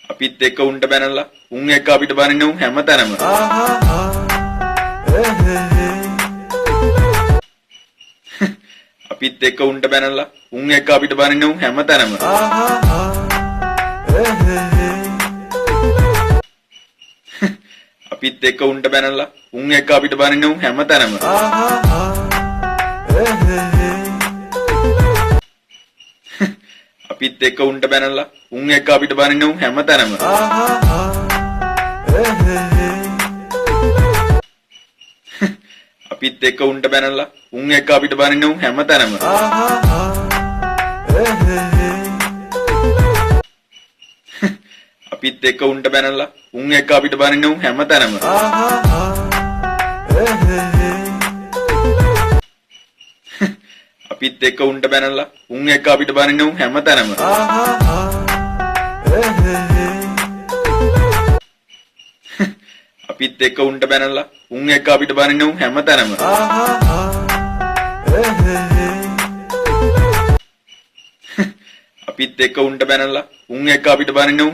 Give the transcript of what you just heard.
අපිත් එක්ක උන්ට බැනලා උන් එක්ක අපිට බනින්න උන් හැමතැනම. අපිත් එක්ක උන්ට බැනලා උන් එක්ක අපිට බනින්න උන් හැමතැනම. අපිත් එක්ක උන්ට බැනලා උන් එක්ක අපිට බනින්න උන් හැමතැනම. අපිත් එක්ක උන්ට බැනලා උන් එක්ක අපිට බනින්න උන් හැමතැනම. අපිත් එක්ක උන්ට බැනලා උන් එක්ක අපිට බනින්න උන් හැමතැනම. අපිත් එක්ක උන්ට බැනලා උන් එක්ක අපිට බනින්න උන් හැමතැනම. අපිත් එක්ක උන්ට බැනලා උන් එක්ක අපිට බනින්න උන් හැමතැනම. අපිත් එක්ක උන්ට බැනලා උන් එක්ක අපිට බනින්න උන් හැමතැනම. අපිත් එක්ක උන්ට බැනලා උන් එක්ක අපිට බනින්න උන්